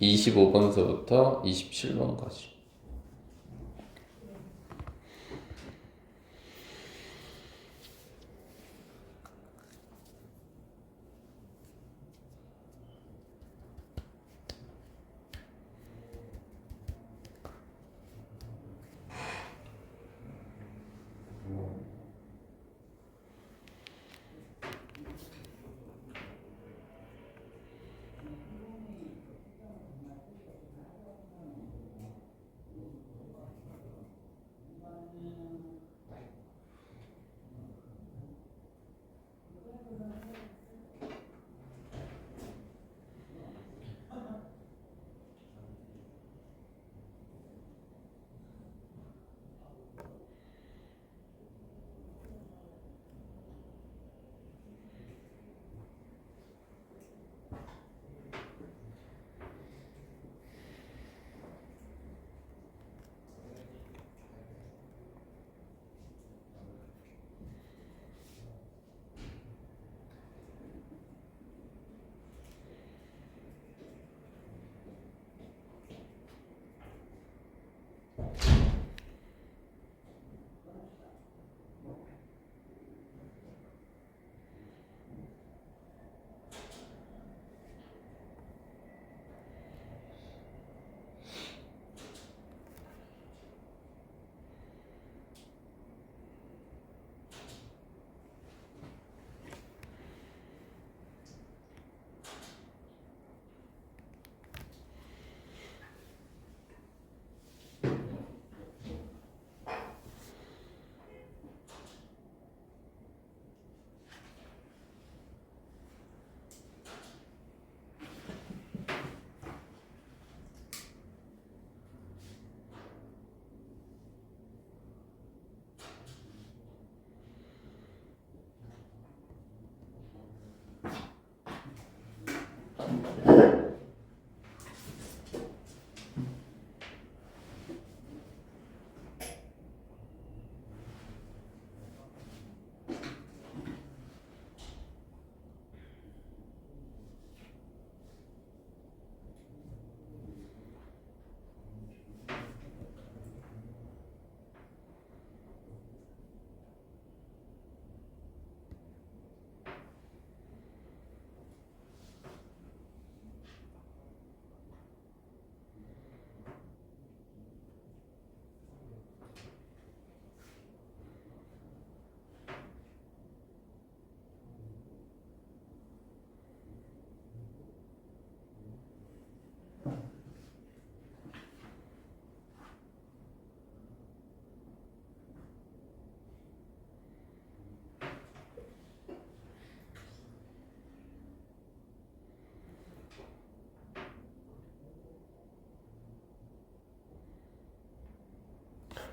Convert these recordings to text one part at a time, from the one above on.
25번서부터 27번까지.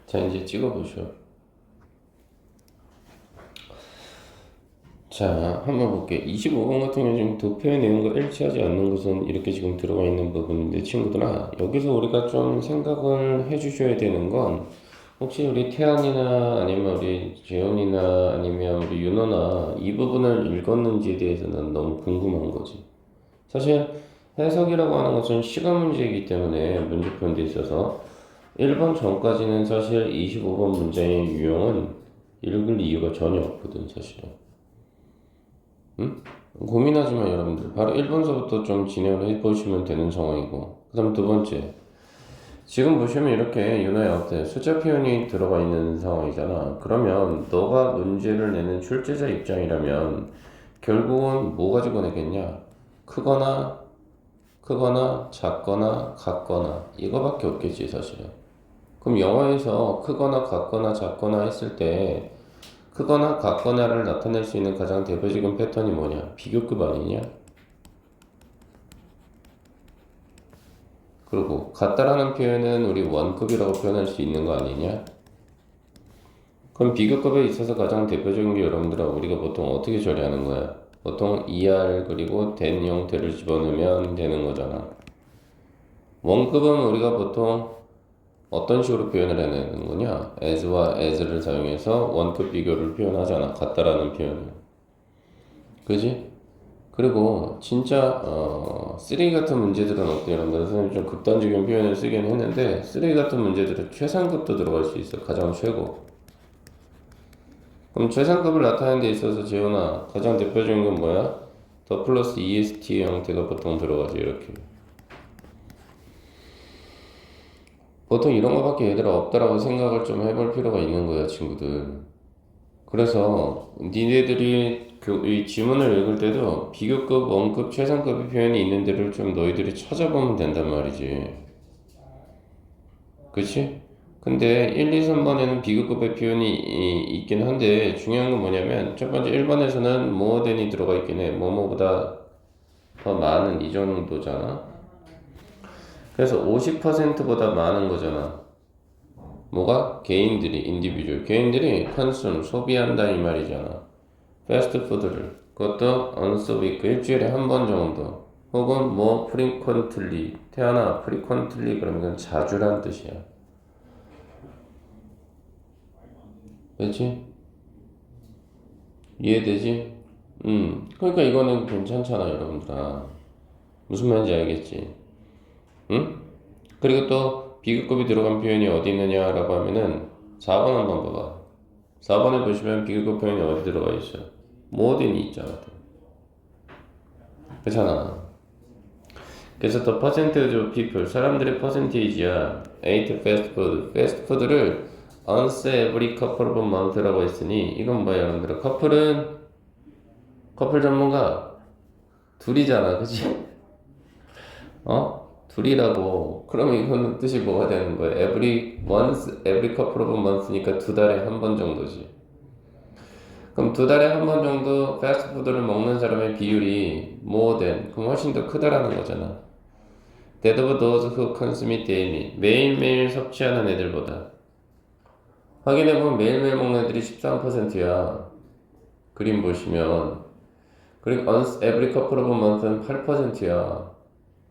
자, 이제 찍어보죠. 자, 한번 볼게. 25번 같은 경우는 지금 도표의 내용과 일치하지 않는 것은 이렇게 지금 들어가 있는 부분인데, 친구들아, 여기서 우리가 좀 생각을 해주셔야 되는 건, 혹시 우리 태연이나 아니면 우리 재현이나 아니면 우리 윤호나 이 부분을 읽었는지에 대해서는 너무 궁금한 거지. 사실 해석이라고 하는 것은 시간 문제이기 때문에 문제표에 있어서 1번 전까지는 사실 25번 문장의 유형은 읽을 이유가 전혀 없거든, 사실은. 응? 고민하지 마, 여러분들. 바로 1번서부터 좀 진행을 해보시면 되는 상황이고. 그 다음 두 번째. 지금 보시면 이렇게 윤호야 어때? 숫자 표현이 들어가 있는 상황이잖아. 그러면 너가 문제를 내는 출제자 입장이라면 결국은 뭐 가지고 내겠냐? 크거나 작거나 같거나 이거밖에 없겠지, 사실은. 그럼 영어에서 크거나 같거나 작거나 했을 때 크거나 같거나를 나타낼 수 있는 가장 대표적인 패턴이 뭐냐? 비교급 아니냐? 그리고 같다라는 표현은 우리 원급이라고 표현할 수 있는 거 아니냐? 그럼 비교급에 있어서 가장 대표적인 게 여러분들아 우리가 보통 어떻게 처리하는 거야? 보통 ER 그리고 된 형태를 집어넣으면 되는 거잖아. 원급은 우리가 보통 어떤 식으로 표현을 해내는 거냐? as와 as를 사용해서 원급 비교를 표현하잖아. 같다라는 표현을. 그지? 그리고 진짜 쓰레기 같은 문제들은 어때요? 여러분들 선생님 좀 극단적인 표현을 쓰긴 했는데 쓰레기 같은 문제들은 최상급도 들어갈 수 있어. 가장 최고. 그럼 최상급을 나타내는 데 있어서 재훈아 가장 대표적인 건 뭐야? 더 플러스 EST의 형태가 보통 들어가죠. 이렇게. 보통 이런 거밖에 얘들아 없다라고 생각을 좀 해볼 필요가 있는 거야, 친구들. 그래서 니네들이 이 지문을 읽을 때도 비교급, 원급, 최상급의 표현이 있는 데를 좀 너희들이 찾아보면 된단 말이지. 그치? 근데 1, 2, 3번에는 비교급의 표현이 있긴 한데 중요한 건 뭐냐면 첫 번째 1번에서는 more than이 들어가 있긴 해. 뭐뭐보다 더 많은 이 정도잖아. 그래서 50%보다 많은 거잖아. 뭐가? 개인들이, 인디비주얼. 개인들이 컨숨, 소비한다 이 말이잖아. 패스트푸드를. 그것도 once a week, 일주일에 한 번 정도. 혹은 뭐 frequently. 태어나 frequently 그러면 그건 자주란 뜻이야. 그렇지? 이해되지? 그러니까 이거는 괜찮잖아, 여러분들아. 무슨 말인지 알겠지? 응? 그리고 또 비교급이 들어간 표현이 어디 있느냐라고 하면은 4번 한번 봐봐. 4번에 보시면 비교급 표현이 어디 들어가 있어? more이 있잖아. 그렇잖아. 그래서 the percentage of people, 사람들의 퍼센테이지야. ate fast food. 패스트푸드를 once every couple of month라고 했으니 이건 뭐야 여러분들? 커플 전문가 둘이잖아, 그치? 둘이라고. 그러면 이거는 뜻이 뭐가 되는 거야? every couple of month니까 두 달에 한 번 정도지. 그럼 두 달에 한 번 정도 패스트푸드를 먹는 사람의 비율이 more than, 그럼 훨씬 더 크다라는 거잖아. That of those who consume it daily. 매일매일 섭취하는 애들보다. 확인해보면 매일매일 먹는 애들이 13%야. 그림 보시면. 그리고 every couple of month는 8%야.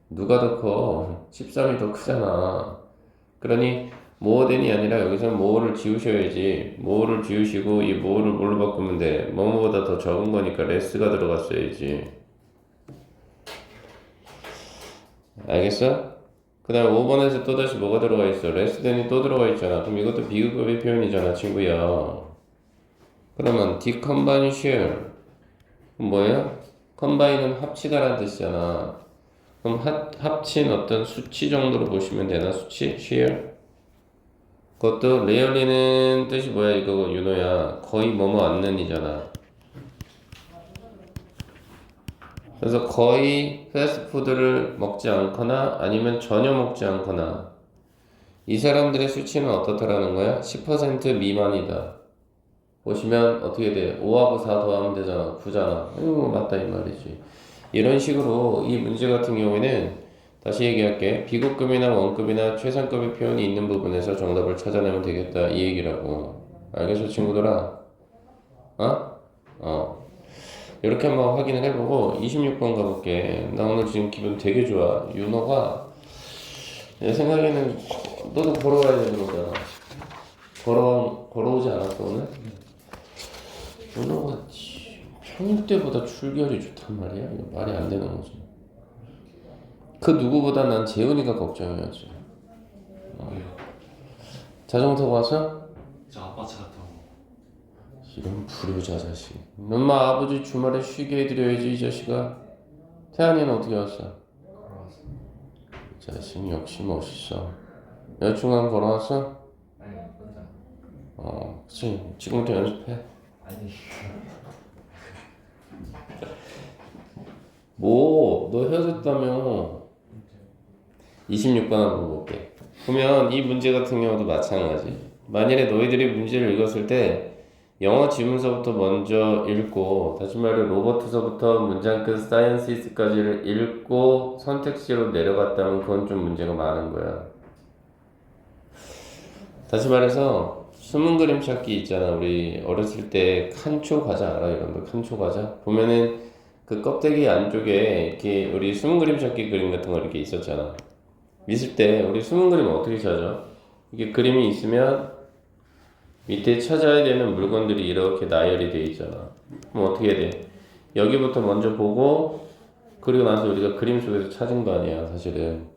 누가 더 커? 13이 더 크잖아. 그러니 more than이 아니라 여기서는 more를 지우셔야지. more를 지우시고 이 more를 뭘로 바꾸면 돼? 뭐뭐보다 더 적은 거니까 less가 들어갔어야지. 알겠어? 그 다음에 5번에서 또다시 뭐가 들어가 있어? less than이 또 들어가 있잖아. 그럼 이것도 비교급의 표현이잖아, 친구야. 그러면 decombine share 뭐예요? combine은 합치다라는 뜻이잖아. 그럼 합친 어떤 수치 정도로 보시면 되나? 수치? share? 그것도 rarely는 뜻이 뭐야 이거 윤호야? 거의 뭐뭐 않는이잖아. 그래서 거의 패스트푸드를 먹지 않거나 아니면 전혀 먹지 않거나 이 사람들의 수치는 어떻다라는 거야? 10% 미만이다. 보시면 어떻게 돼? 5하고 4 더하면 되잖아. 9잖아. 이거 맞다 이 말이지. 이런 식으로 이 문제 같은 경우에는 다시 얘기할게. 비급급이나 원급이나 최상급의 표현이 있는 부분에서 정답을 찾아내면 되겠다 이 얘기라고. 알겠어 친구들아? 어? 이렇게 한번 확인을 해보고 26번 가볼게. 나 오늘 지금 기분 되게 좋아. 윤호가 내 생각에는 너도 걸어와야 되는 거잖아. 걸어오지 않았어 오늘? 윤호가 평일 때보다 출결이 좋단 말이야. 이거 말이 안 되는 거지. 그 누구보다 난 재훈이가 걱정이었지. 자전거 타고 왔어? 저 아빠 차 타고. 이런 불효자 자식. 엄마 아버지 주말에 쉬게 해드려야지 이 자식아. 태안이는 어떻게 왔어? 이 자식 역시 멋있어. 여자친구랑 걸어왔어? 아니 혼자. 그치. 지금부터 연습해. 아니 뭐, 너 헤어졌다며. 26번 한번 볼게. 보면 이 문제 같은 경우도 마찬가지. 만일에 너희들이 문제를 읽었을 때 영어 지문서부터 먼저 읽고 다시 말해 로버트서부터 문장 끝 사이언시스까지를 읽고 선택지로 내려갔다면 그건 좀 문제가 많은 거야. 다시 말해서 숨은 그림 찾기 있잖아. 우리 어렸을 때 칸초 과자 알아? 이런 거 칸초 과자? 보면은 그 껍데기 안쪽에 이렇게 우리 숨은 그림 찾기 그림 같은 거 이렇게 있었잖아. 있을 때 우리 숨은 그림은 어떻게 찾아? 이게 그림이 있으면 밑에 찾아야 되는 물건들이 이렇게 나열이 돼 있잖아. 그럼 어떻게 돼? 여기부터 먼저 보고 그리고 나서 우리가 그림 속에서 찾은 거 아니야 사실은.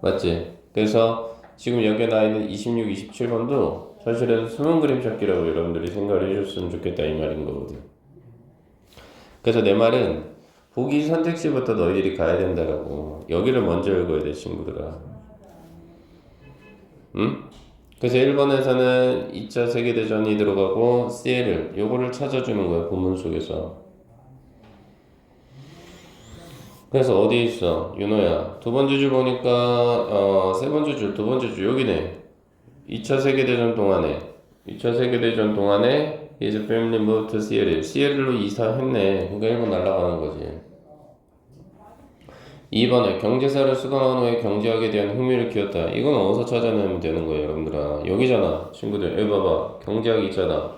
맞지? 그래서 지금 여기에 나와있는 26, 27번도 사실은 숨은 그림 찾기라고 여러분들이 생각을 해줬으면 좋겠다 이 말인 거거든. 그래서 내 말은 보기 선택지부터 너희들이 가야 된다라고. 여기를 먼저 읽어야 돼 친구들아. 응? 그래서 1번에서는 2차 세계대전이 들어가고 CL을 요거를 찾아주는 거야 본문 속에서. 그래서 어디에 있어 윤호야? 두 번째 줄 보니까 세 번째 줄 두 번째 줄 여기네. 2차 세계대전 동안에 2차 세계대전 동안에 his family moved to Seattle. 시애틀로 이사했네. 그러니까 일본 날아가는 거지. 2번에 경제사를 수강한 후에 경제학에 대한 흥미를 키웠다. 이건 어디서 찾아내면 되는 거예요 여러분들아. 여기잖아 친구들. 여기 봐봐 경제학이 있잖아.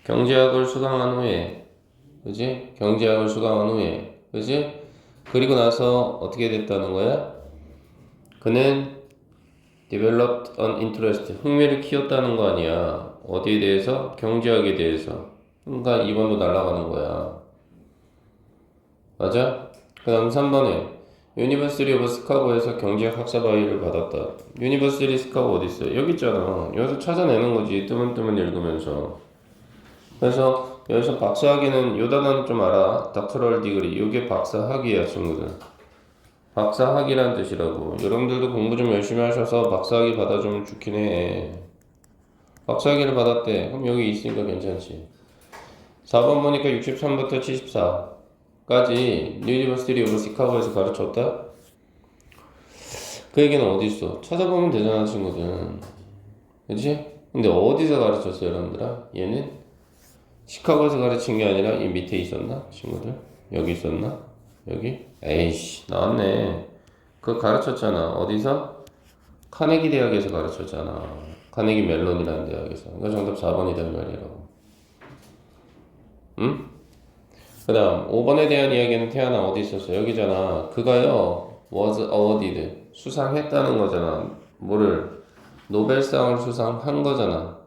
경제학을 수강한 후에 그지? 경제학을 수강한 후에 그지? 그리고 나서 어떻게 됐다는 거야? 그는 developed an interest, 흥미를 키웠다는 거 아니야. 어디에 대해서? 경제학에 대해서. 그러니까 2번도 날아가는 거야. 맞아? 그 다음 3번에 유니버시티 오브 시카고에서 경제학 학사 과외를 받았다. 유니버시티 시카고 어디 있어? 여기 있잖아. 여기서 찾아내는 거지. 뜨문뜨문 읽으면서. 그래서 여기서 박사학위는 요 단어는 좀 알아. 닥터럴 디그리. 요게 박사학위야 친구들. 박사학위란 뜻이라고. 여러분들도 공부 좀 열심히 하셔서 박사학위 받아주면 좋긴 해. 박사학위를 받았대. 그럼 여기 있으니까 괜찮지. 4번 보니까 63부터 74까지 유니버시티 오브 시카고에서 가르쳤다? 그 얘기는 어디 있어? 찾아보면 되잖아 친구들. 그치? 근데 어디서 가르쳤어 여러분들아? 얘는 시카고에서 가르친 게 아니라 이 밑에 있었나? 친구들? 여기 있었나? 여기? 에이씨 나왔네. 그거 가르쳤잖아. 어디서? 카네기 대학에서 가르쳤잖아. 카네기 멜론이라는 대학에서. 그러니까 정답 4번이다 이 말이라고. 응? 그 다음 5번에 대한 이야기는 태어나 어디 있었어? 여기잖아. 그가요 was awarded 수상했다는 거잖아. 뭐를? 노벨상을 수상한 거잖아.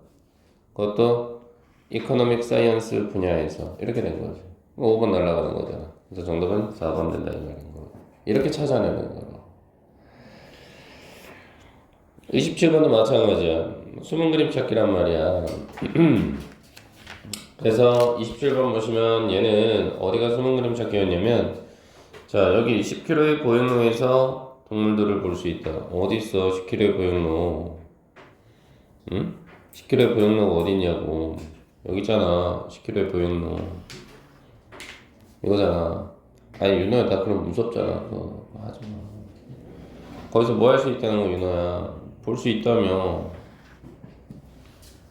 그것도 이코노믹 사이언스 분야에서 이렇게 된 거지. 5번 날아가는 거잖아. 그래서 정답은 4번 된다 이 말인 거. 이렇게 찾아내는 거로. 27번도 마찬가지야. 숨은 그림 찾기란 말이야. 그래서 27번 보시면 얘는 어디가 숨은 그림 찾기였냐면 자 여기 10km의 보행로에서 동물들을 볼 수 있다. 어디 있어 10km의 보행로? 응? 10km의 보행로가 어디 있냐고. 여기 있잖아 10km의 보행로. 이거잖아. 아니 윤호야 나 그럼 무섭잖아. 그거 하지마. 거기서 뭐 할 수 있다는 거 윤호야. 볼 수 있다며.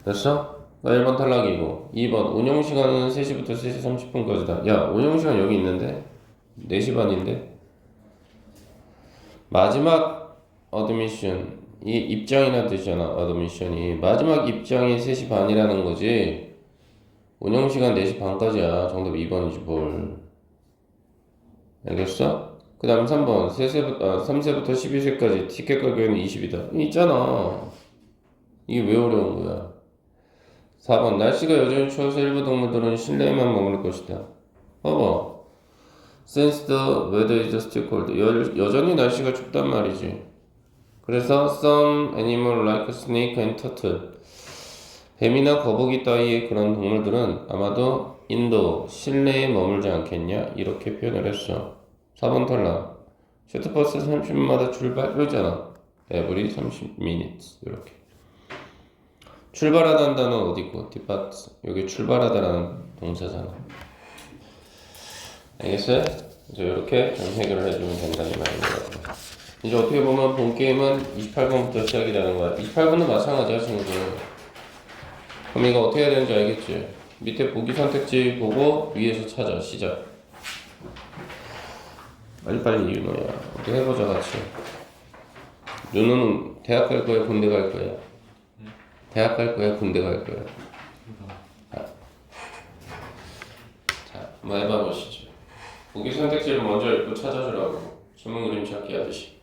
됐어? 나 1번 탈락이고 2번 운영시간은 3시부터 3시 30분까지다. 야 운영시간 여기 있는데 4시 반인데 마지막 어드미션 이 입장이라는 뜻이잖아. 어드미션이 마지막 입장이 3시 반이라는 거지. 운영시간 4시 반까지야. 정답 2번이지 뭘. 알겠어? 그 다음 3번 3세부터 12세까지 티켓 가격은 20이다 있잖아. 이게 왜 어려운 거야? 4번 날씨가 여전히 추워서 일부 동물들은 실내에만 머무를 것이다. 봐봐. Since the weather is still cold. 여전히 날씨가 춥단 말이지. 그래서 some animal like snake and turtle. 뱀이나 거북이 따위의 그런 동물들은 아마도 인도 실내에 머물지 않겠냐 이렇게 표현을 했어. 4번 탈락. 셔틀버스 30분마다 출발 여기잖아. every 30 minutes 이렇게. 출발하다는 단어 어디 있고? depart. 여기 출발하다라는 동사잖아. 알겠어요? 그래서 이렇게 좀 해결을 해주면 된다는 말입니다. 이제 어떻게 보면 본 게임은 28번부터 시작이 되는 거야. 28번도 마찬가지야 친구들. 그럼 이거 어떻게 해야 되는지 알겠지? 밑에 보기 선택지 보고 위에서 찾아 시작. 빨리빨리 윤호야. 어떻게 해보자 같이. 윤호는 대학 갈 거야 군대 갈 거야? 대학 갈 거야 군대 갈 거야? 자, 한번 해봐 보시죠. 보기 선택지를 먼저 읽고 찾아주라고. 숨은 그림 찾기 하듯이.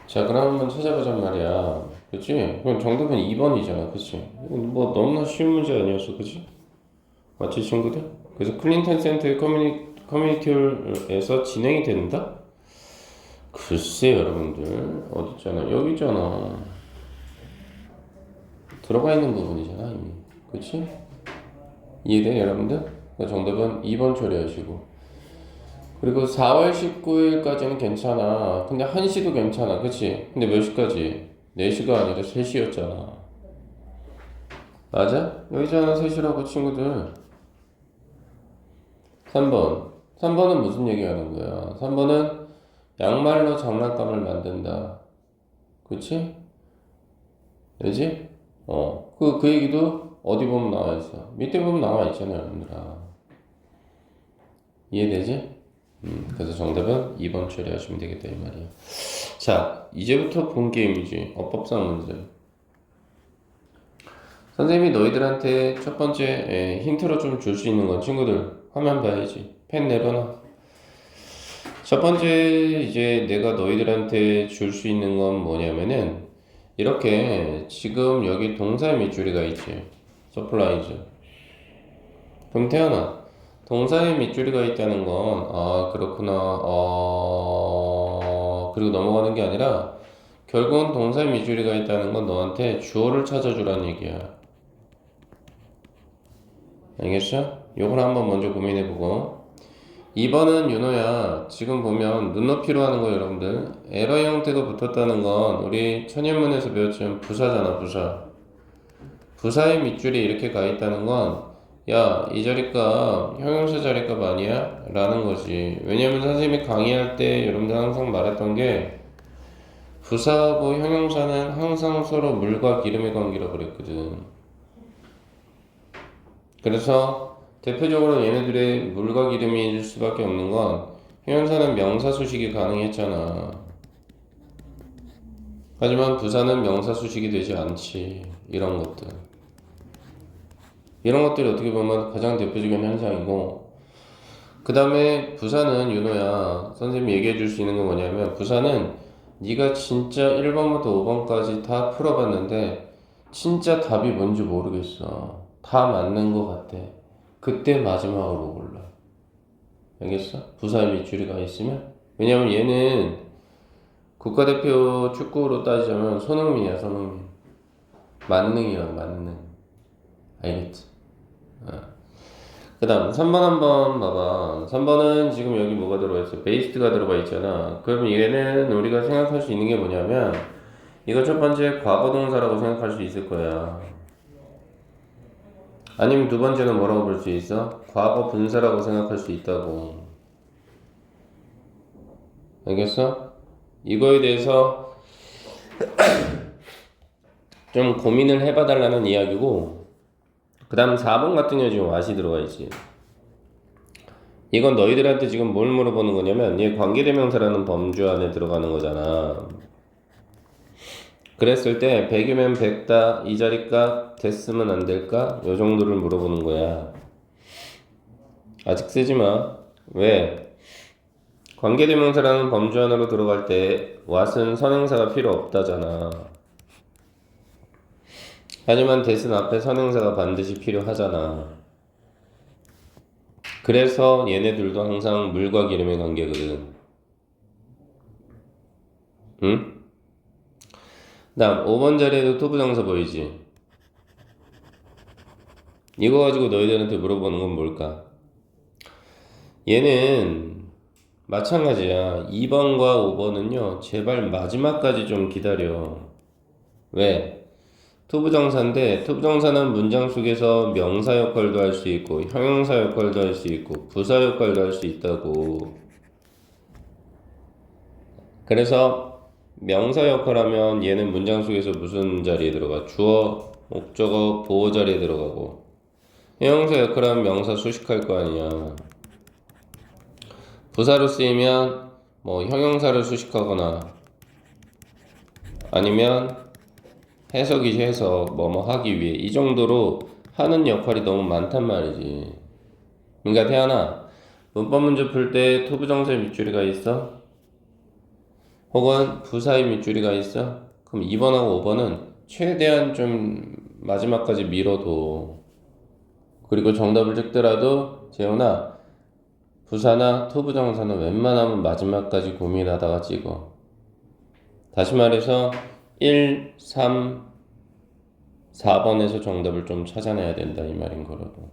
자, 그럼 한번 찾아보잔 말이야. 그치? 그럼 정답은 2번이잖아. 그치? 이건 뭐 너무나 쉬운 문제 아니었어. 그치? 맞지, 친구들? 그래서 클린턴 센터의 커뮤니티홀에서 진행이 된다? 글쎄, 여러분들. 어디 있잖아. 여기 있잖아. 들어가 있는 부분이잖아, 이미. 그치? 이해돼, 여러분들? 그러니까 정답은 2번 처리하시고. 그리고 4월 19일까지는 괜찮아. 근데 1시도 괜찮아. 그치? 근데 몇 시까지? 4시가 아니라 3시였잖아. 맞아? 여기잖아, 3시라고 친구들. 3번. 3번은 무슨 얘기 하는 거야? 3번은 양말로 장난감을 만든다. 그치? 그지? 그 얘기도 어디 보면 나와 있어. 밑에 보면 나와 있잖아, 여러분들아. 이해되지? 그래서 정답은 2번 처리하시면 되겠다 이 말이야. 자, 이제부터 본 게임이지. 어법상 문제. 선생님이 너희들한테 첫 번째 힌트로 좀 줄 수 있는 건 친구들 화면 봐야지. 펜 내려놔. 첫 번째 이제 내가 너희들한테 줄 수 있는 건 뭐냐면은 이렇게 지금 여기 동사 밑줄이가 있지. 서플라이즈. 그럼 태연아, 동사의 밑줄이가 있다는 건, 아, 그렇구나, 그리고 넘어가는 게 아니라, 결국은 동사의 밑줄이가 있다는 건 너한테 주어를 찾아주라는 얘기야. 알겠어? 요걸 한번 먼저 고민해보고. 2번은 윤호야, 지금 보면 눈높이로 하는 거 여러분들. 에러 형태가 붙었다는 건 우리 천연문에서 배웠지만 부사잖아, 부사. 부사의 밑줄이 이렇게 가 있다는 건 야, 이 자리값 형용사 자리값 아니야? 라는 거지. 왜냐면 선생님이 강의할 때 여러분들 항상 말했던 게 부사하고 형용사는 항상 서로 물과 기름의 관계라고 그랬거든. 그래서 대표적으로 얘네들의 물과 기름일 수밖에 없는 건 형용사는 명사 수식이 가능했잖아. 하지만 부사는 명사 수식이 되지 않지. 이런 것들. 이런 것들이 어떻게 보면 가장 대표적인 현상이고, 그 다음에 부사는 윤호야, 선생님이 얘기해 줄 수 있는 건 뭐냐면 부사는 네가 진짜 1번부터 5번까지 다 풀어봤는데 진짜 답이 뭔지 모르겠어. 다 맞는 것 같아. 그때 마지막으로 골라. 알겠어? 부사의 밑줄이가 있으면. 왜냐면 얘는 국가대표 축구로 따지자면 손흥민이야, 손흥민. 만능이야, 만능. 알겠지? 그 다음 3번 한번 봐봐. 3번은 지금 여기 뭐가 들어가 있어? 베이스트가 들어가 있잖아. 그럼 얘는 우리가 생각할 수 있는 게 뭐냐면 이거 첫 번째 과거동사라고 생각할 수 있을 거야. 아니면 두 번째는 뭐라고 볼 수 있어? 과거 분사라고 생각할 수 있다고. 알겠어? 이거에 대해서 좀 고민을 해봐 달라는 이야기고, 그 다음 4번 같은 경우 지금 what이 들어가 있지. 이건 너희들한테 지금 뭘 물어보는 거냐면 얘 관계대명사라는 범주 안에 들어가는 거잖아. 그랬을 때 100이면 100다 이 자리값 됐으면 안 될까? 요 정도를 물어보는 거야. 아직 쓰지 마. 왜? 관계대명사라는 범주 안으로 들어갈 때 what은 선행사가 필요 없다잖아. 하지만 that은 앞에 선행사가 반드시 필요하잖아. 그래서 얘네들도 항상 물과 기름의 관계거든. 응? 다음 5번 자리에도 투부정사 보이지? 이거 가지고 너희들한테 물어보는 건 뭘까? 얘는 마찬가지야. 2번과 5번은요 제발 마지막까지 좀 기다려. 왜? 투부정사인데 투부정사는 문장 속에서 명사 역할도 할 수 있고 형용사 역할도 할 수 있고 부사 역할도 할 수 있다고. 그래서 명사 역할하면 얘는 문장 속에서 무슨 자리에 들어가? 주어 목적어 보호 자리에 들어가고 형용사 역할하면 명사 수식할 거 아니야. 부사로 쓰이면 뭐 형용사를 수식하거나 아니면 해석이지 해석 뭐뭐 하기 위해 이 정도로 하는 역할이 너무 많단 말이지. 그러니까 태연아 문법 문제 풀 때 투부정사의 밑줄이가 있어? 혹은 부사의 밑줄이가 있어? 그럼 2번하고 5번은 최대한 좀 마지막까지 밀어도 그리고 정답을 찍더라도 재훈아 부사나 투부정사는 웬만하면 마지막까지 고민하다가 찍어. 다시 말해서 1, 3, 4번에서 정답을 좀 찾아내야 된다 이 말인 거라고.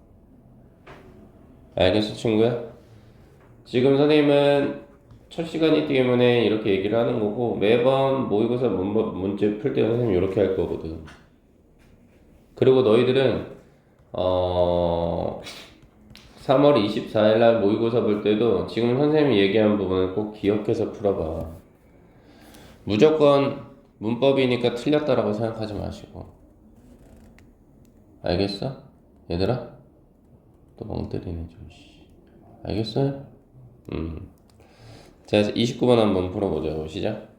알겠어 친구야? 지금 선생님은 첫 시간이기 때문에 이렇게 얘기를 하는 거고 매번 모의고사 문제 풀 때는 선생님 이렇게 할 거거든. 그리고 너희들은 3월 24일 날 모의고사 볼 때도 지금 선생님이 얘기한 부분을 꼭 기억해서 풀어봐. 무조건 문법이니까 틀렸다라고 생각하지 마시고. 알겠어? 얘들아? 또 멍 때리네 좀. 알겠어요? 자, 29번 한번 풀어보자고. 시작.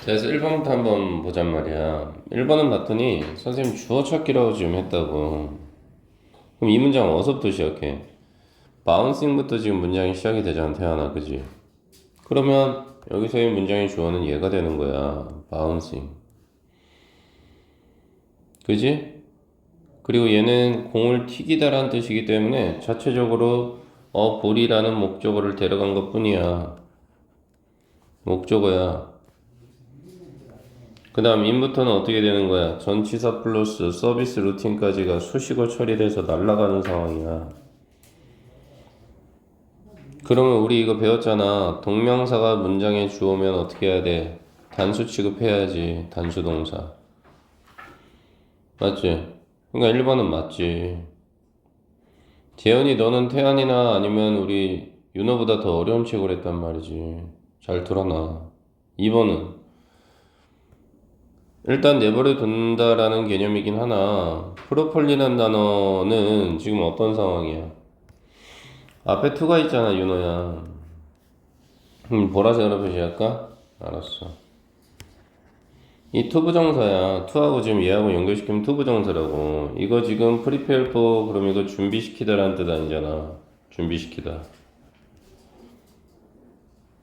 그래서 1번부터 한번 보잔 말이야. 1번은 봤더니 선생님 주어 찾기라고 지금 했다고. 그럼 이 문장 어디서부터 시작해? 바운싱부터 지금 문장이 시작이 되잖아 태어나 그지? 그러면 여기서의 문장의 주어는 얘가 되는 거야. 바운싱 그지? 그리고 얘는 공을 튀기다라는 뜻이기 때문에 자체적으로 볼이라는 목적어를 데려간 것 뿐이야. 목적어야. 그 다음 인부터는 어떻게 되는 거야? 전치사 플러스 서비스 루틴까지가 수식어 처리돼서 날아가는 상황이야. 그러면 우리 이거 배웠잖아. 동명사가 문장에 주어면 어떻게 해야 돼? 단수 취급해야지. 단수 동사. 맞지? 그러니까 1번은 맞지. 재현이 너는 태안이나 아니면 우리 윤호보다 더 어려운 책을 했단 말이지. 잘 들어놔. 2번은 일단 내버려 둔다라는 개념이긴 하나 프로폴리라는 단어는 지금 어떤 상황이야? 앞에 투가 있잖아 윤호야. 보라색으로 표시할까? 알았어. 이 투부정사야. 투하고 지금 얘하고 연결시키면 투부정사라고. 이거 지금 prepare for 그럼 이거 준비시키다라는 뜻 아니잖아. 준비시키다.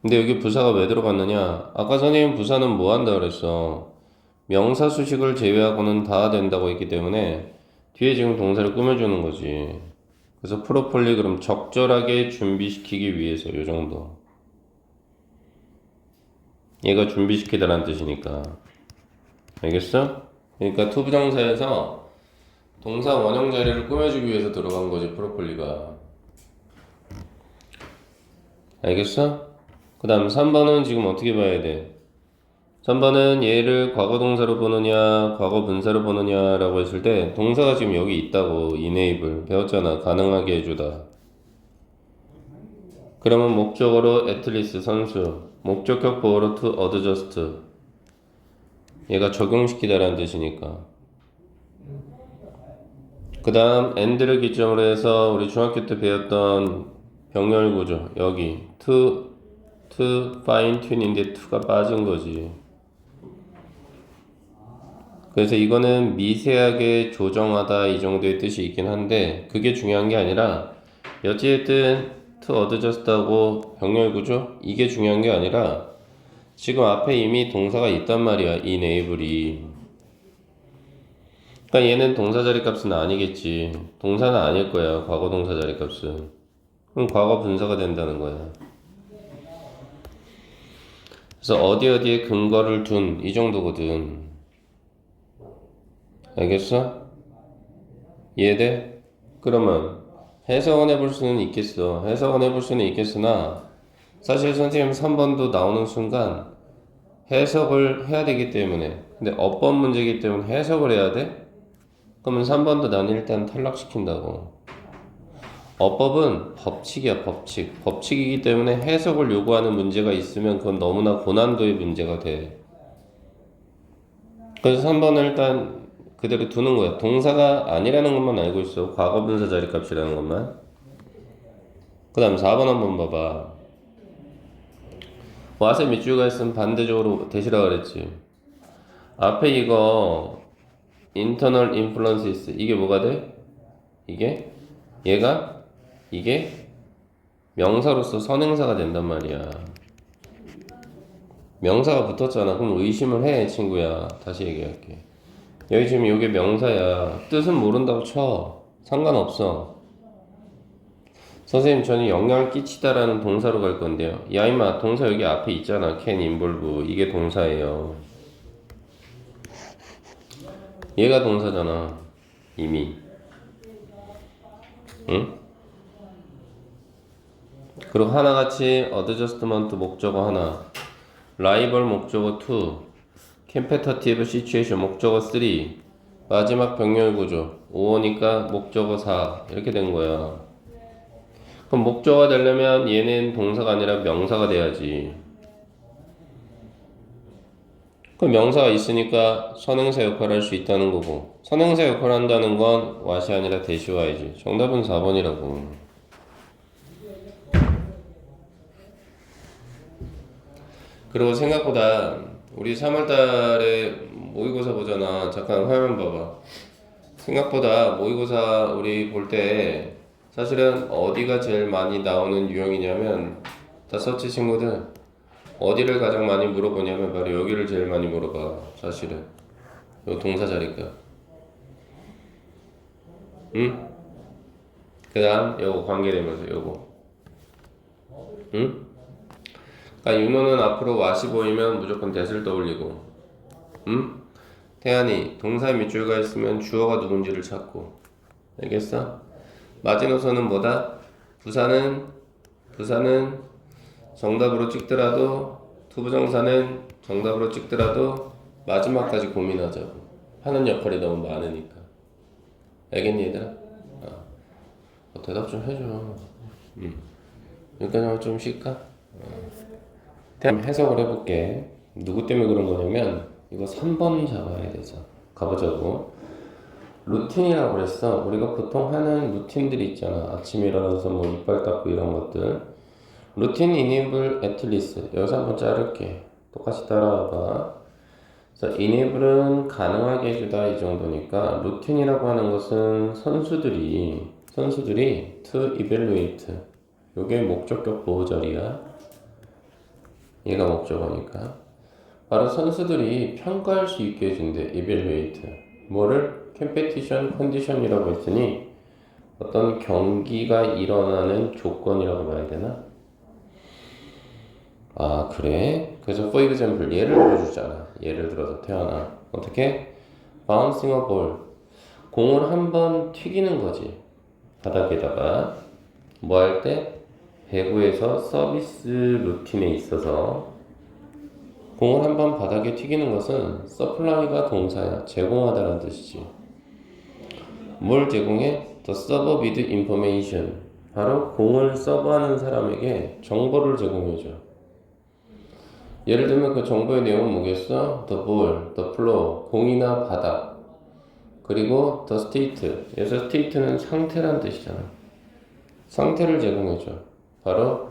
근데 여기 부사가 왜 들어갔느냐? 아까 선생님 부사는 뭐 한다 그랬어? 명사 수식을 제외하고는 다 된다고 했기 때문에 뒤에 지금 동사를 꾸며주는 거지. 그래서 프로폴리 그럼 적절하게 준비시키기 위해서 요 정도. 얘가 준비시키다라는 뜻이니까. 알겠어? 그러니까 투부정사에서 동사 원형 자리를 꾸며주기 위해서 들어간 거지 프로폴리가. 알겠어? 그 다음 3번은 지금 어떻게 봐야 돼? 3번은 얘를 과거 동사로 보느냐 과거 분사로 보느냐 라고 했을 때 동사가 지금 여기 있다고. enable 배웠잖아. 가능하게 해주다. 그러면 목적어로 at least 선수, 목적격 보어로 to adjust, 얘가 적용시키다라는 뜻이니까. 그 다음 and를 기점으로 해서 우리 중학교 때 배웠던 병렬 구조 여기 to fine tune인데 to가 빠진 거지. 그래서 이거는 미세하게 조정하다 이 정도의 뜻이 있긴 한데 그게 중요한 게 아니라 어찌됐든 to adjust하고 병렬 구조 이게 중요한 게 아니라 지금 앞에 이미 동사가 있단 말이야. enable이. 그러니까 얘는 동사 자리 값은 아니겠지. 동사는 아닐 거야. 과거 동사 자리 값은. 그럼 과거 분사가 된다는 거야. 그래서 어디에 근거를 둔 이 정도거든. 알겠어? 이해돼? 그러면 해석은 해볼 수는 있겠어. 해석은 해볼 수는 있겠으나 사실 선생님 3번도 나오는 순간 해석을 해야 되기 때문에 근데 어법 문제이기 때문에 해석을 해야 돼? 그러면 3번도 나는 일단 탈락시킨다고. 어법은 법칙이야, 법칙. 법칙이기 때문에 해석을 요구하는 문제가 있으면 그건 너무나 고난도의 문제가 돼. 그래서 3번을 일단 그대로 두는 거야. 동사가 아니라는 것만 알고 있어. 과거 분사 자리 값이라는 것만. 그 다음 4번 한번 봐봐. 와세 밑줄가 있으면 반대쪽으로 대시라 그랬지. 앞에 이거 internal influences 이게 뭐가 돼? 이게 명사로서 선행사가 된단 말이야. 명사가 붙었잖아. 그럼 의심을 해, 친구야. 다시 얘기할게. 여기 지금 이게 명사야. 뜻은 모른다고 쳐. 상관없어. 선생님, 저는 영향을 끼치다라는 동사로 갈 건데요. 야, 임마, 동사 여기 앞에 있잖아. can involve. 이게 동사예요. 얘가 동사잖아. 이미. 응? 그리고 하나같이 adjustment 목적어 하나, rival 목적어 2, competitive situation 목적어 3, 마지막 병렬 구조 5어니까 목적어 4 이렇게 된 거야. 그럼 목적어가 되려면 얘는 동사가 아니라 명사가 돼야지. 그럼 명사가 있으니까 선행사 역할을 할 수 있다는 거고 선행사 역할을 한다는 건 what이 아니라 대시 와야지. 정답은 4번이라고. 그리고 생각보다 우리 3월달에 모의고사 보잖아. 잠깐 화면 봐봐. 생각보다 모의고사 우리 볼 때 사실은 어디가 제일 많이 나오는 유형이냐면 다섯째 친구들 어디를 가장 많이 물어보냐면 바로 여기를 제일 많이 물어봐. 사실은 요 동사 자리가. 응? 그 다음 요거 관계되면서 요거. 응? 그러니까 윤호는 앞으로 와시 보이면 무조건 that을 떠올리고, 태안이 동사 밑줄가 있으면 주어가 누군지를 찾고, 알겠어? 마지노선은 뭐다? 부사는 정답으로 찍더라도 투부정사는 정답으로 찍더라도 마지막까지 고민하자고 하는 역할이 너무 많으니까. 알겠니 얘들아? 대답 좀 해줘. 여기까지만 좀 쉴까? 해석을 해볼게. 누구 때문에 그런 거냐면 이거 3번 잡아야 돼서 가보자고. 루틴이라고 그랬어. 우리가 보통 하는 루틴들이 있잖아. 아침에 일어나서 뭐 이빨 닦고 이런 것들. 루틴 enable at least. 여기서 한번 자를게. 똑같이 따라와봐. 그래서 enable은 가능하게 해주다 이 정도니까 루틴이라고 하는 것은 선수들이 to evaluate. 요게 목적격 보호절이야. 얘가 목적어니까 바로 선수들이 평가할 수 있게 해준대. evaluate 뭐를? competition condition이라고 했으니 어떤 경기가 일어나는 조건이라고 봐야 되나? 아 그래? 그래서 for example 예를 들어주잖아. 예를 들어서 태어나 어떻게? bouncing a ball 공을 한번 튀기는 거지. 바닥에다가 뭐 할 때? 배구에서 서비스 루틴에 있어서 공을 한번 바닥에 튀기는 것은 서플라이가 동사야. 제공하다라는 뜻이지. 뭘 제공해? The server with information. 바로 공을 서브하는 사람에게 정보를 제공해줘. 예를 들면 그 정보의 내용은 뭐겠어? The ball, the floor, 공이나 바닥. 그리고 the state. 여기서 state는 상태란 뜻이잖아. 상태를 제공해줘. 바로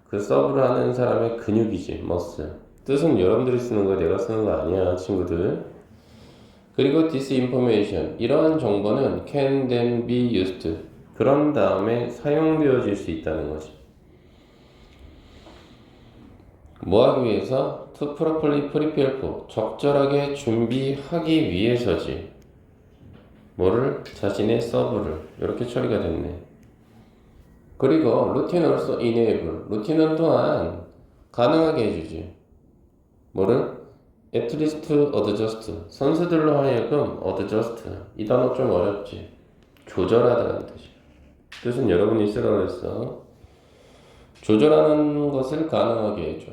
그 서브를 하는 사람의 근육이지, muscle. 뜻은 여러분들이 쓰는 거 내가 쓰는 거 아니야, 친구들. 그리고 this information. 이러한 정보는 can then be used. 그런 다음에 사용되어질 수 있다는 거지. 뭐 하기 위해서? To properly prepare for. 적절하게 준비하기 위해서지. 뭐를? 자신의 서브를. 이렇게 처리가 됐네. 그리고 루틴 also enable. 루틴은 또한 가능하게 해주지. 뭐를? at least adjust. 선수들로 하여금 adjust. 이 단어 좀 어렵지. 조절하다는 뜻이야. 뜻은 여러분이 쓰라고 했어. 조절하는 것을 가능하게 해줘.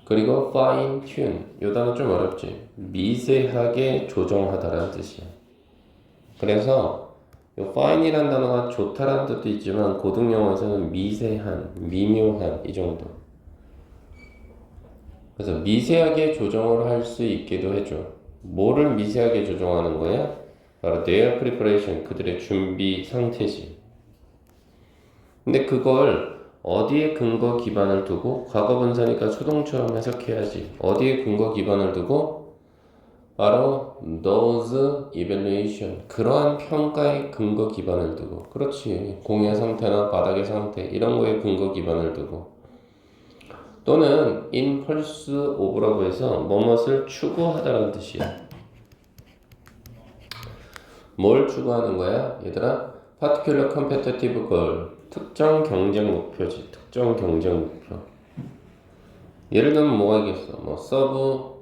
그리고 fine tune. 이 단어 좀 어렵지. 미세하게 조정하다라는 뜻이야. 그래서 이 fine이라는 단어가 좋다라는 뜻도 있지만 고등 영어에서는 미세한, 미묘한 이 정도. 그래서 미세하게 조정을 할 수 있게도 해줘. 뭐를 미세하게 조정하는 거야? 바로 their preparation, 그들의 준비 상태지. 근데 그걸 어디에 근거 기반을 두고? 과거 분사니까 수동처럼 해석해야지. 어디에 근거 기반을 두고? 바로 those evaluation, 그러한 평가의 근거 기반을 두고. 그렇지. 공의 상태나 바닥의 상태 이런 거에 근거 기반을 두고. 또는 in pursuit of라고 해서 뭐뭇을 추구하다라는 뜻이야. 뭘 추구하는 거야? 얘들아, particular competitive goal. 특정 경쟁 목표지. 특정 경쟁 목표. 예를 들면 뭐가 있겠어? 뭐 서브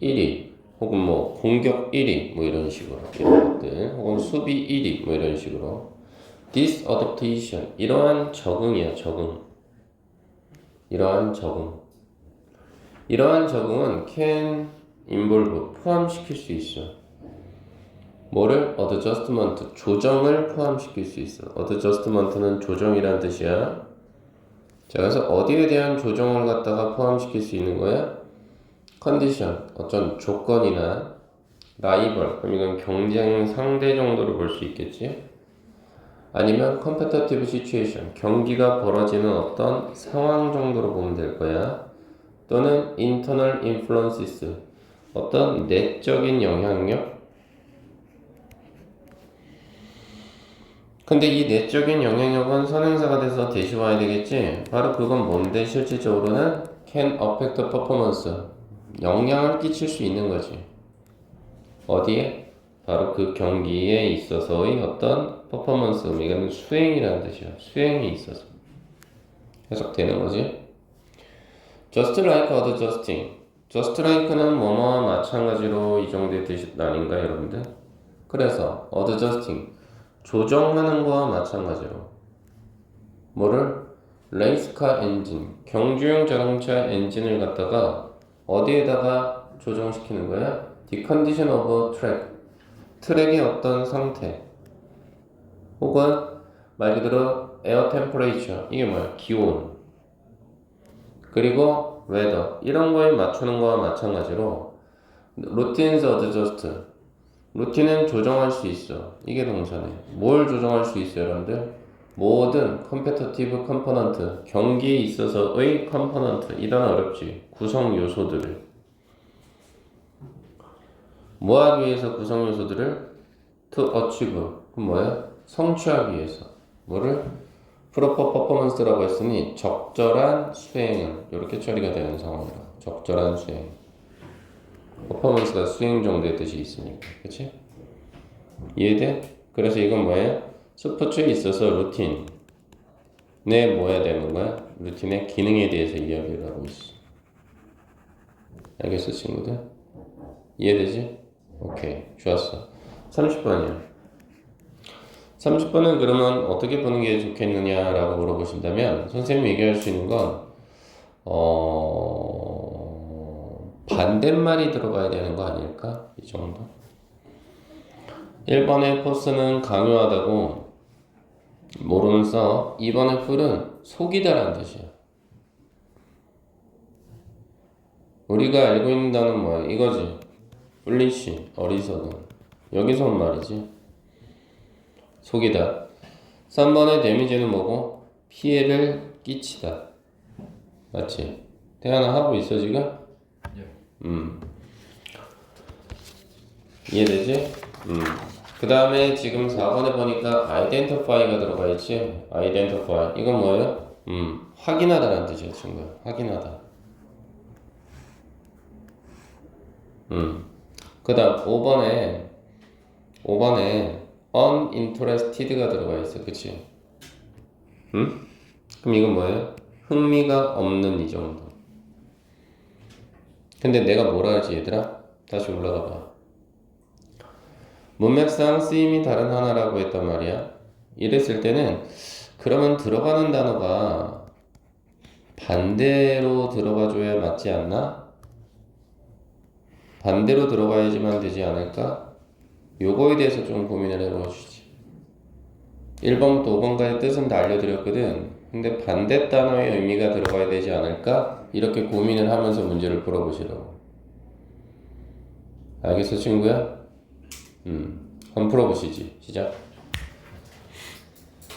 1위 혹은 뭐 공격 1위 뭐 이런 식으로 이런 것들, 혹은 수비 1위 뭐 이런 식으로. This adaptation. 이러한 적응이야. 적응. 이러한 적응. 이러한 적응은 can involve, 포함시킬 수 있어. 뭐를? adjustment, 조정을 포함시킬 수 있어. adjustment는 조정이란 뜻이야. 자, 그래서 어디에 대한 조정을 갖다가 포함시킬 수 있는 거야? condition, 어떤 조건이나 rival, 그럼 이건 경쟁 상대 정도로 볼 수 있겠지? 아니면 competitive situation, 경기가 벌어지는 어떤 상황 정도로 보면 될 거야. 또는 internal influences, 어떤 내적인 영향력. 근데 이 내적인 영향력은 선행사가 돼서 대시 와야 되겠지? 바로 그건 뭔데? 실질적으로는 can affect performance, 영향을 끼칠 수 있는 거지. 어디에? 바로 그 경기에 있어서의 어떤 퍼포먼스, 이거는 수행이라는 뜻이야. 수행에 있어서 해석되는 거지. Just like adjusting. Just like는 뭐뭐와 마찬가지로 이 정도의 뜻이 아닌가 여러분들? 그래서 adjusting, 조정하는 거와 마찬가지로 뭐를? 레이스카 엔진, 경주용 자동차 엔진을 갖다가 어디에다가 조정시키는 거야? The condition of a track, 트랙의 어떤 상태, 혹은 말 그대로 에어 템퍼레이처, 이게 뭐야? 기온. 그리고 웨더, 이런 거에 맞추는 거와 마찬가지로 routines adjust, 루틴은 조정할 수 있어. 이게 동사네. 뭘 조정할 수 있어요, 여러분들? 모든 competitive component, 경기에 있어서의 component, 이 단어 어렵지. 구성 요소들을 뭐 하기 위해서 구성 요소들을? to achieve, 그럼 뭐야? 성취하기 위해서. 뭐를? proper performance라고 했으니 적절한 수행을, 이렇게 처리가 되는 상황이다. 적절한 수행. 퍼포먼스가 수행 정도의 뜻이 있으니까. 그치? 이해돼? 그래서 이건 뭐예요? 스포츠에 있어서 루틴. 네, 뭐 해야 되는 거야? 루틴의 기능에 대해서 이야기를 하고 있어. 알겠어, 친구들? 이해되지? 오케이, 좋았어. 30번이야. 30번은 그러면 어떻게 보는 게 좋겠느냐라고 물어보신다면 선생님이 얘기할 수 있는 건 반대말이 들어가야 되는 거 아닐까? 이 정도? 1번의 포스는 강요하다고 모르는 써. 2번의 풀은 속이다라는 뜻이야. 우리가 알고 있는 단어는 뭐야? 이거지. foolish, 어리석은. 여기서 온 말이지. 속이다. 3번의 데미지는 뭐고? 피해를 끼치다. 맞지? 태연아 하고 있어 지금? 예. 이해되지? 그 다음에 지금 4번에 보니까 identify가 들어가 있지? identify. 이건 뭐예요? 확인하다라는 뜻이야, 친구야. 확인하다. 그 다음 5번에 uninterested가 들어가 있어. 그치? 그럼 이건 뭐예요? 흥미가 없는 이 정도. 근데 내가 뭐라 하지 얘들아? 다시 올라가 봐. 문맥상 쓰임이 다른 하나라고 했단 말이야. 이랬을 때는 그러면 들어가는 단어가 반대로 들어가줘야 맞지 않나? 반대로 들어가야지만 되지 않을까? 요거에 대해서 좀 고민을 해봐 주시지. 1번부터 5번까지 뜻은 다 알려드렸거든. 근데 반대 단어의 의미가 들어가야 되지 않을까? 이렇게 고민을 하면서 문제를 풀어보시라고. 알겠어 친구야? 한번 풀어보시지. 시작.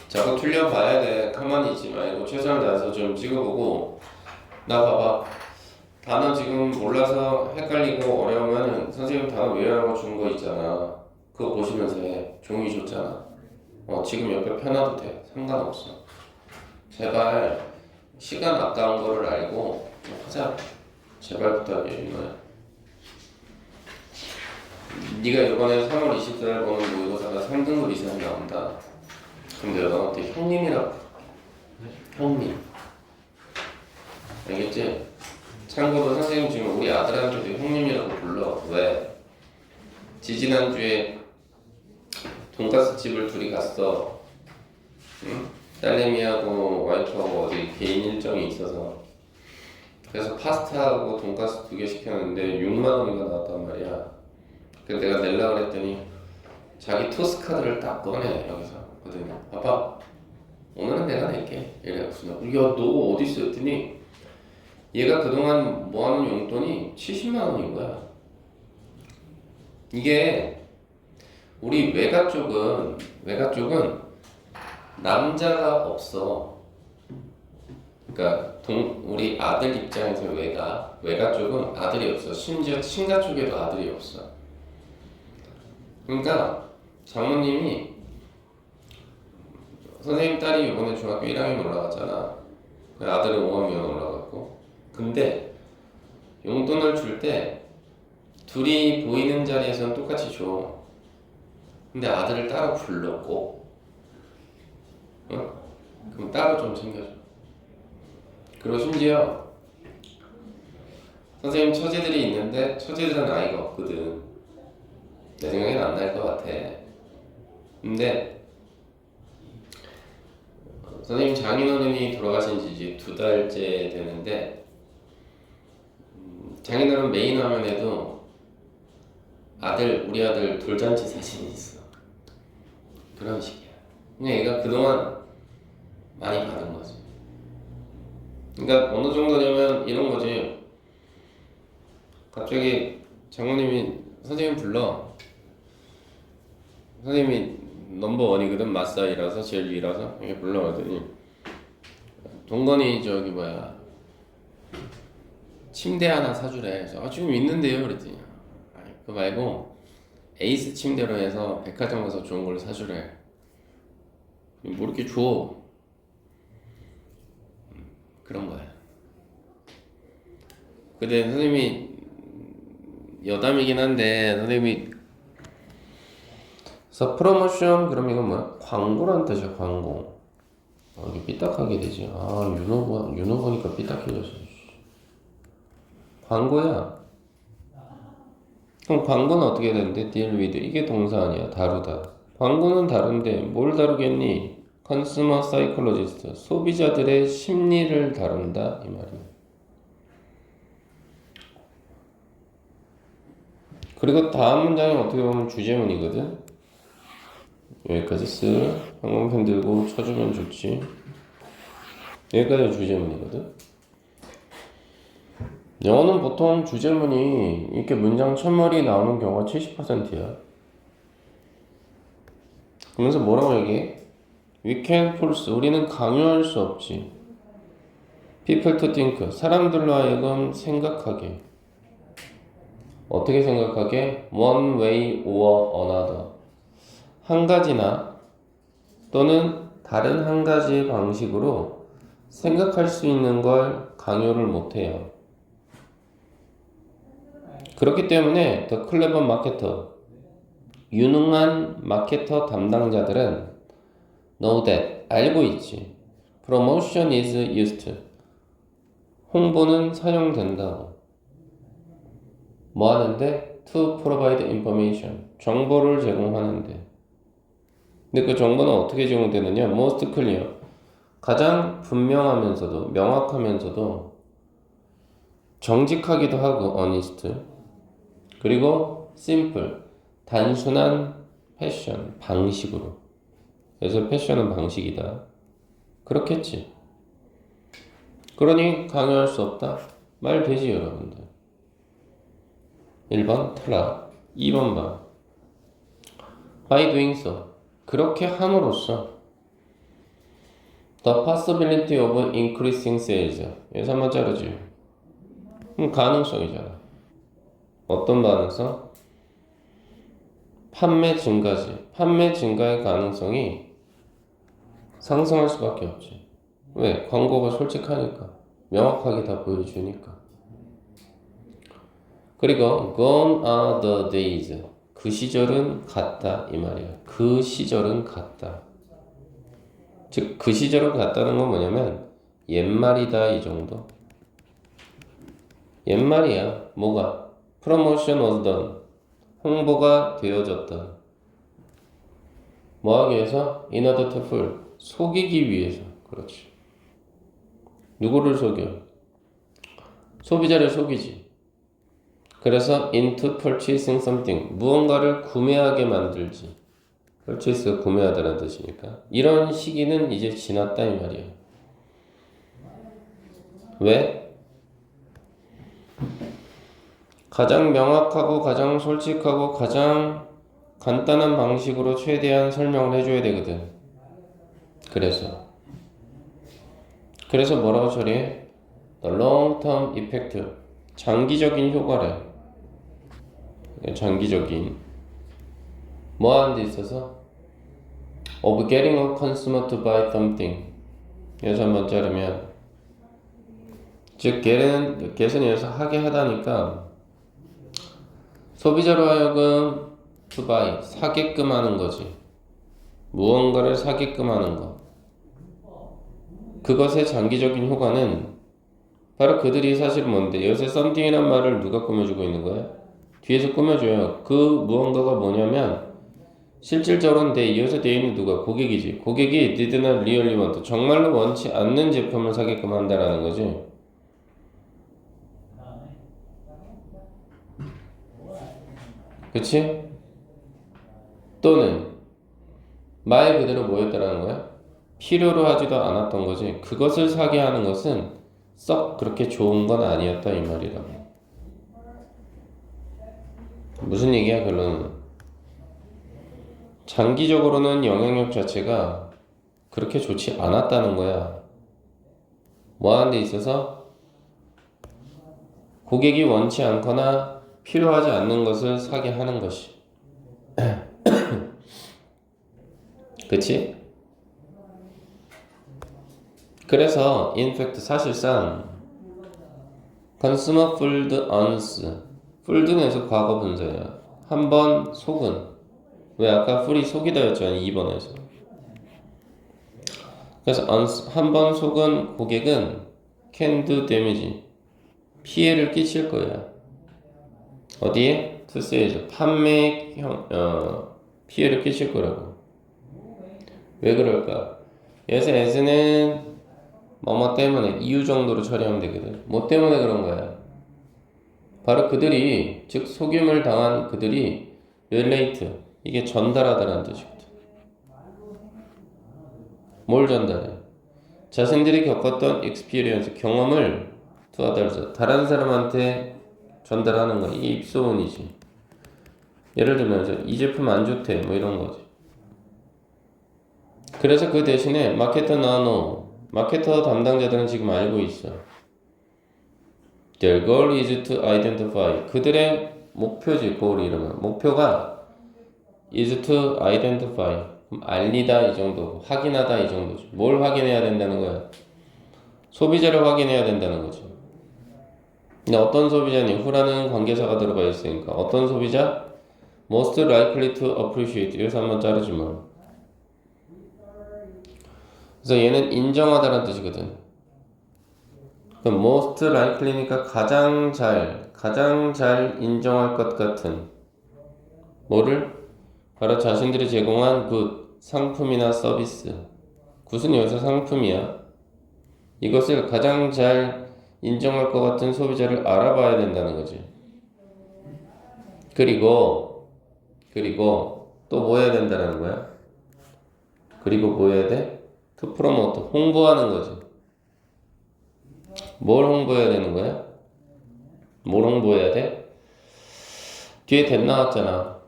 자꾸 틀려봐야 돼. 가만히 있지 말고 최선을 다해서 좀 찍어보고. 나 봐봐. 단어 지금 몰라서 헷갈리고 어려우면은 선생님 단어 외우라고 준 거 있잖아. 그거 보시면서 해. 종이 줬잖아. 지금 옆에 펴놔도 돼. 상관없어. 제발 시간 아까운 거를 알고 하자. 제발 부탁해 이거야. 네가 이번에 3월 20일 보는 모의고사가 3등급 이상이 나온다. 근데 너한테 형님이라고. 형님. 알겠지? 참고로 선생님 지금 우리 아들한테도 형님이라고 불러. 왜? 지지난주에 돈가스 집을 둘이 갔어. 응? 딸내미하고 와이프하고 어디 개인 일정이 있어서. 그래서 파스타하고 돈가스 2개 시켰는데 6만 원이가 나왔단 말이야. 그래서 내가 낼라 그랬더니 자기 토스 카드를 딱 꺼내 여기서. 그랬더니 아빠 오늘은 내가 낼게. 이래가지고 야 너 어디 있어? 했더니 얘가 그동안 모아놓은 용돈이 70만 원인 거야. 이게 우리 외가 쪽은 남자가 없어. 그러니까 우리 아들 입장에서 외가 쪽은 아들이 없어. 심지어 친가 쪽에도 아들이 없어. 그러니까 장모님이 선생님 딸이 이번에 중학교 1학년 올라갔잖아. 아들은 5학년 올라갔고. 근데 용돈을 줄 때 둘이 보이는 자리에서는 똑같이 줘. 근데 아들을 따로 불렀고, 응? 그럼 따로 좀 챙겨줘. 그리고 심지어 선생님 처제들이 있는데 처제들은 아이가 없거든. 내 생각엔 안 날 것 같아. 근데 선생님 장인어른이 돌아가신 지 이제 2달째 되는데 장인어른 메인 화면에도 우리 아들 돌잔치 사진이 있어. 그런 식이야. 그냥 얘가 그동안 많이 받은 거지. 그러니까 어느 정도냐면 이런 거지. 갑자기 장모님이 선생님 불러. 선생님이 넘버원이거든. 마사이라서 제일 위라서 이렇게 불러가더니 동건이 저기 뭐야 침대 하나 사주래. 그래서 지금 있는데요. 그랬더니 그거 말고 에이스 침대로 해서 백화점 가서 좋은 걸로 사주래. 뭐 이렇게 줘. 그런 거야. 근데 선생님이 여담이긴 한데 선생님이 그래서 프로모션 그럼 이건 뭐야? 광고란 뜻이야. 광고. 이게 삐딱하게 되지. 윤호 보니까 삐딱해졌어. 광고야. 그럼 광고는 어떻게 되는데? deal with 이게 동사 아니야. 다루다. 광고는 다른데 뭘 다루겠니? 컨슈머 사이콜로지스트, 소비자들의 심리를 다룬다 이 말이야. 그리고 다음 문장이 어떻게 보면 주제문이거든. 여기까지 쓱 항공편 들고 쳐주면 좋지. 여기까지 주제문이거든. 영어는 보통 주제문이 이렇게 문장 첫머리 나오는 경우가 70%야. 그러면서 뭐라고 얘기해? We can force, 우리는 강요할 수 없지. People to think, 사람들로 하여금 생각하게. 어떻게 생각하게? One way or another. 한 가지나 또는 다른 한 가지 방식으로 생각할 수 있는 걸 강요를 못해요. 그렇기 때문에 더 클레버 마케터, 유능한 마케터 담당자들은 know that, 알고 있지. Promotion is used. 홍보는 사용된다고. 뭐 하는데? To provide information. 정보를 제공하는데. 근데 그 정보는 어떻게 제공되느냐? Most clear. 가장 분명하면서도, 명확하면서도, 정직하기도 하고, honest. 그리고 simple. 단순한 패션, 방식으로. 그래서 패션은 방식이다. 그렇겠지. 그러니 강요할 수 없다. 말 되지 여러분들. 1번 탈락. 2번 봐. By doing so. 그렇게 함으로써 The possibility of increasing sales. 여기서 한번 자르지. 가능성이잖아. 어떤 가능성? 판매 증가지. 판매 증가의 가능성이 상승할 수밖에 없지. 왜? 광고가 솔직하니까. 명확하게 다 보여주니까. 그리고 gone are the days. 그 시절은 갔다 이 말이야. 그 시절은 갔다. 즉 그 시절은 갔다는 건 뭐냐면 옛말이다 이 정도. 옛말이야. 뭐가? promotion was done. 홍보가 되어졌다. 뭐 하기 위해서? in order to fool. 속이기 위해서. 그렇지. 누구를 속여? 소비자를 속이지. 그래서 into purchasing something. 무언가를 구매하게 만들지. purchase가 구매하다는 뜻이니까. 이런 시기는 이제 지났다 이 말이야. 왜? 가장 명확하고 가장 솔직하고 가장 간단한 방식으로 최대한 설명을 해줘야 되거든. 그래서 뭐라고 처리해? The long-term effect. 장기적인 효과래. 장기적인 뭐 하는 데 있어서? of getting a consumer to buy something. 여기서 한번 자르면 즉 get은 여기서 하게 하다니까 소비자로 하여금 to buy, 사게끔 하는 거지. 무언가를 사게끔 하는 거. 그것의 장기적인 효과는 바로 그들이 사실 뭔데? 여기서 something이란 말을 누가 꾸며주고 있는 거야? 뒤에서 꾸며줘요. 그 무언가가 뭐냐면 실질적으로는 여기서 돼 있는 누가? 고객이지. 고객이 did not really want, 정말로 원치 않는 제품을 사게끔 한다라는 거지. 그치? 또는 말 그대로 뭐였다라는 거야? 필요로 하지도 않았던 거지. 그것을 사게 하는 것은 썩 그렇게 좋은 건 아니었다 이 말이라고. 무슨 얘기야 결론은? 장기적으로는 영향력 자체가 그렇게 좋지 않았다는 거야. 뭐 하는 데 있어서? 고객이 원치 않거나 필요하지 않는 것을 사게 하는 것이. 그치? 그래서 in fact 사실상 consumer fooled us. fooled에서 과거 분사야. 한번 속은. 왜 아까 fool이 속이다였잖아 2번에서. 그래서 한번 속은 고객은 can do damage. 피해를 끼칠 거야. 어디에? to sales. 판매 피해를 끼칠 거라고. 왜 그럴까? 여기서 as는 뭐뭐 때문에 이유 정도로 처리하면 되거든. 뭐 때문에 그런 거야? 바로 그들이, 즉 속임을 당한 그들이 relate, 이게 전달하다라는 뜻이거든. 뭘 전달해? 자신들이 겪었던 experience, 경험을 to others, 다른 사람한테 전달하는 거야. 이게 입소문이지. 예를 들면서 이 제품 안 좋대 뭐 이런 거지. 그래서 그 대신에 마케터 나노, 마케터 담당자들은 지금 알고 있어. Their goal is to identify. 그들의 목표지, goal 이러면. 목표가 is to identify. 그럼 알리다 이 정도, 확인하다 이 정도죠. 뭘 확인해야 된다는 거야? 소비자를 확인해야 된다는 거지. 근데 어떤 소비자니? 후라는 관계사가 들어가 있으니까. 어떤 소비자? Most likely to appreciate. 여기서 한번 자르지 마. 그래서 얘는 인정하다라는 뜻이거든. 그럼 most likely니까 가장 잘 인정할 것 같은 뭐를? 바로 자신들이 제공한 굿, 상품이나 서비스. 굿은 여기서 상품이야. 이것을 가장 잘 인정할 것 같은 소비자를 알아봐야 된다는 거지. 그리고 또 뭐 해야 된다는 거야? 그리고 뭐 해야 돼? to promote, 홍보하는 거지. 뭘 홍보해야 되는 거야? 뭘 홍보해야 돼? 뒤에 that 나왔잖아.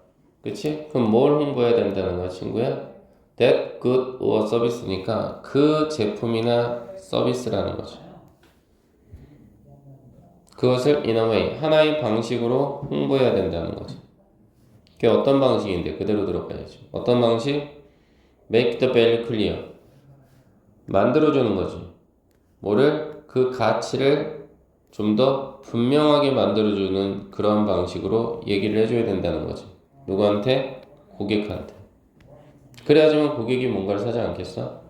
그치? 그럼 뭘 홍보해야 된다는 거야, 친구야? That good or service니까 그 제품이나 서비스라는 거죠. 그것을 in a way, 하나의 방식으로 홍보해야 된다는 거죠. 그게 어떤 방식인데 그대로 들어가야지. 어떤 방식? Make the value clear. 만들어주는 거지. 뭐를? 그 가치를 좀 더 분명하게 만들어주는 그런 방식으로 얘기를 해줘야 된다는 거지. 누구한테? 고객한테. 그래야지만 고객이 뭔가를 사지 않겠어?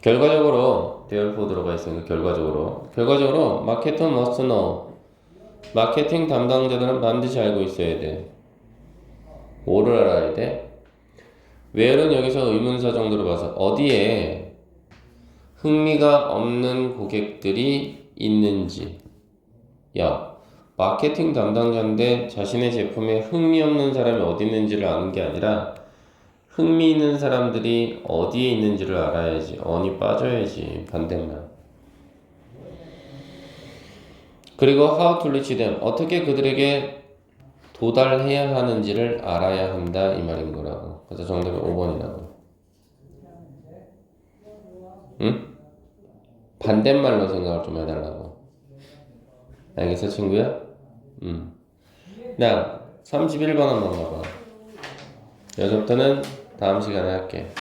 결과적으로 therefore 들어가 있으니까 결과적으로 마케터 must know. 마케팅 담당자들은 반드시 알고 있어야 돼. 뭐를 알아야 돼? where는 여기서 의문사 정도로 봐서 어디에 흥미가 없는 고객들이 있는지. 야, 마케팅 담당자인데 자신의 제품에 흥미 없는 사람이 어디 있는지를 아는 게 아니라 흥미 있는 사람들이 어디에 있는지를 알아야지. 언이 빠져야지. 반대말. 그리고 how to reach them. 어떻게 그들에게 도달해야 하는지를 알아야 한다 이 말인 거라고. 그래서 정답이 5번이라고. 응? 반대말로 생각을 좀 해달라고. 알겠어 친구야? 나 31번 한번 봐봐. 여기서부터는 다음 시간에 할게.